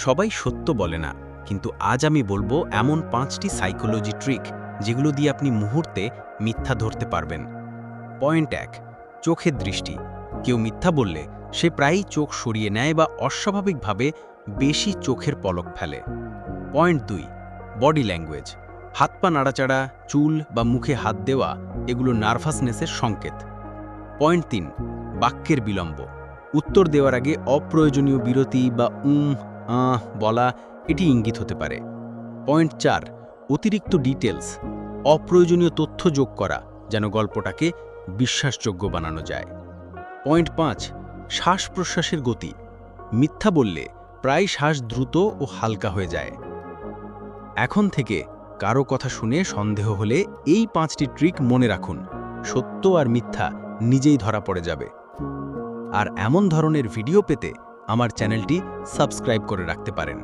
সবাই সত্য বলে না, কিন্তু আজ আমি বলবো এমন 5টি সাইকোলজি ট্রিক যেগুলো দিয়ে আপনি মুহূর্তে মিথ্যা ধরতে পারবেন। পয়েন্ট 1, চোখের দৃষ্টি। কেউ মিথ্যা বললে সে প্রায়ই চোখ সরিয়ে নেয় বা অস্বাভাবিকভাবে বেশি চোখের পলক ফেলে। Point 2, body language. হাত পা নাড়াচাড়া, চুল বা মুখে হাত দেওয়া এগুলো নার্ভাসনেসের সংকেত। পয়েন্ট 3, বাক্যের বিলম্ব। উত্তর দেওয়ার আগে অপ্রয়োজনীয় বিরতি বা বলা এটি ইঙ্গিত হতে পারে। পয়েন্ট 4, অতিরিক্ত ডিটেলস। অপ্রয়োজনীয় তথ্য যোগ করা যেন গল্পটাকে বিশ্বাসযোগ্য বানানো যায়। পয়েন্ট 5, শ্বাস-প্রশ্বাসের গতি। মিথ্যা বললে প্রায় শ্বাস দ্রুত ও হালকা হয়ে যায়। এখন থেকে কারো কথা শুনে সন্দেহ হলে এই 5টি ট্রিক মনে রাখুন। সত্য আর মিথ্যা নিজেই ধরা পড়ে যাবে। আর এমন ধরনের ভিডিও পেতে আমার চ্যানেলটি সাবস্ক্রাইব করে রাখতে পারেন।